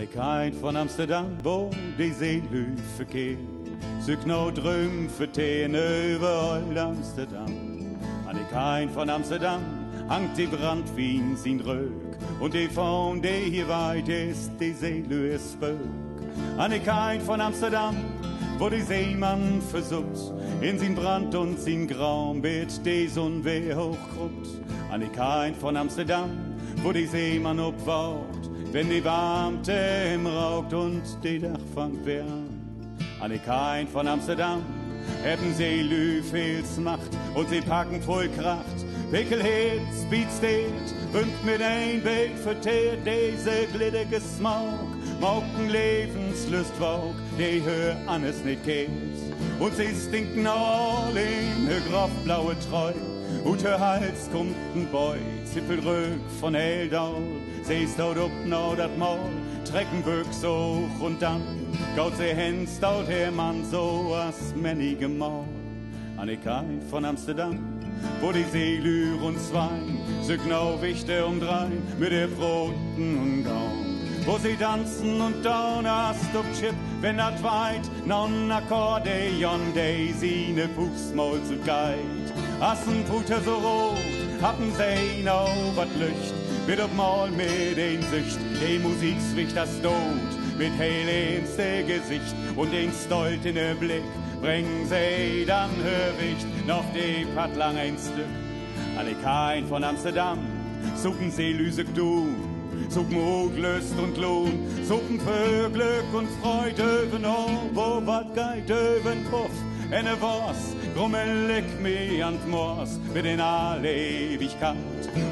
Annigkeit von Amsterdam, wo die Seelü verkehrt. Ze knot dröm verteen überall Amsterdam. Annigkeit von Amsterdam hangt die Brandwien sin Röck. Und die von die hier weit ist, die Seelü ist Spöck. Annigkeit von Amsterdam, wo die Seemann versucht, in sin Brand und sin Graum wird die Sonne weh hochkruppt. Annigkeit von Amsterdam, wo die Seemann obwacht, wenn die Warmte im raucht und die Dachfang wärmt. Annigkeit von Amsterdam, haben Seelü viel's Macht und sie packen voll Kracht. Pickelheet, Speedsteed, wünscht mit ein Bild verteert diese glittige Smaug. Mauken Lebenslustwaug, die hör an es nicht geht. Und sie stinken all in her grafblaue Treu. Und her Hals kommt ein Boy, Zippelrück von Eldal. Sie staut up na dat Maul, trecken Büchs hoch und dann gaut sie hin, staut her Mann so as männige Maul. Annigkeit von Amsterdam, wo die Seelü und Zwein, so genau Wichte umdrein, mit der Broten und Gaum. Wo sie tanzen und donnerst auf Chip, wenn dat weit non Akkordeon, die sine Fußmaul zu geit. Assen Puter so rot, hatten sie noch wat Lücht, wird ob mal mit den Sücht, die Musik zwicht das Tod, mit Helens der Gesicht und den stolten Blick, bringen sie dann Hörwicht, noch die Pattlang ein Stück. Annigkeit von Amsterdam, suchen sie Lüsig du, suchen Hug, Lust und Lohn, suchen für Glück und Freude, öven wo wat geit, öven Puff, ene was, grummelig mir an Moors, mit in all Ewigkeit.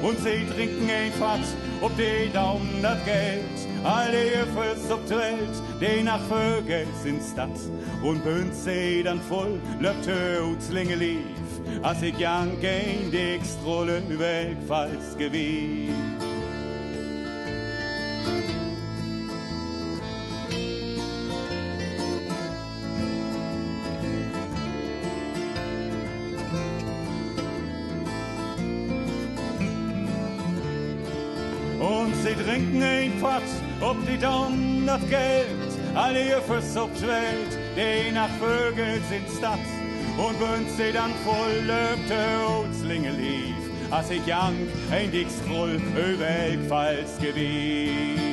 Und sie trinken ein Fatt, ob die Daumen dat Geld, all die Öffels ob die Welt, die nach Vögel sind Stadt. Und bünd sie dann voll, löbt Hötzlinge lief, als ich jank ein Dixtrolle wegfalls gewief. Und sie trinken ein Fatt, ob die Daumen das Geld, alle ihr fürs Welt, die nach Vögel sind Stadt. Und bünd sie dann voll löbte Hutzlinge lief, als ich jank ein Dixtroll über Elgfalls gewief.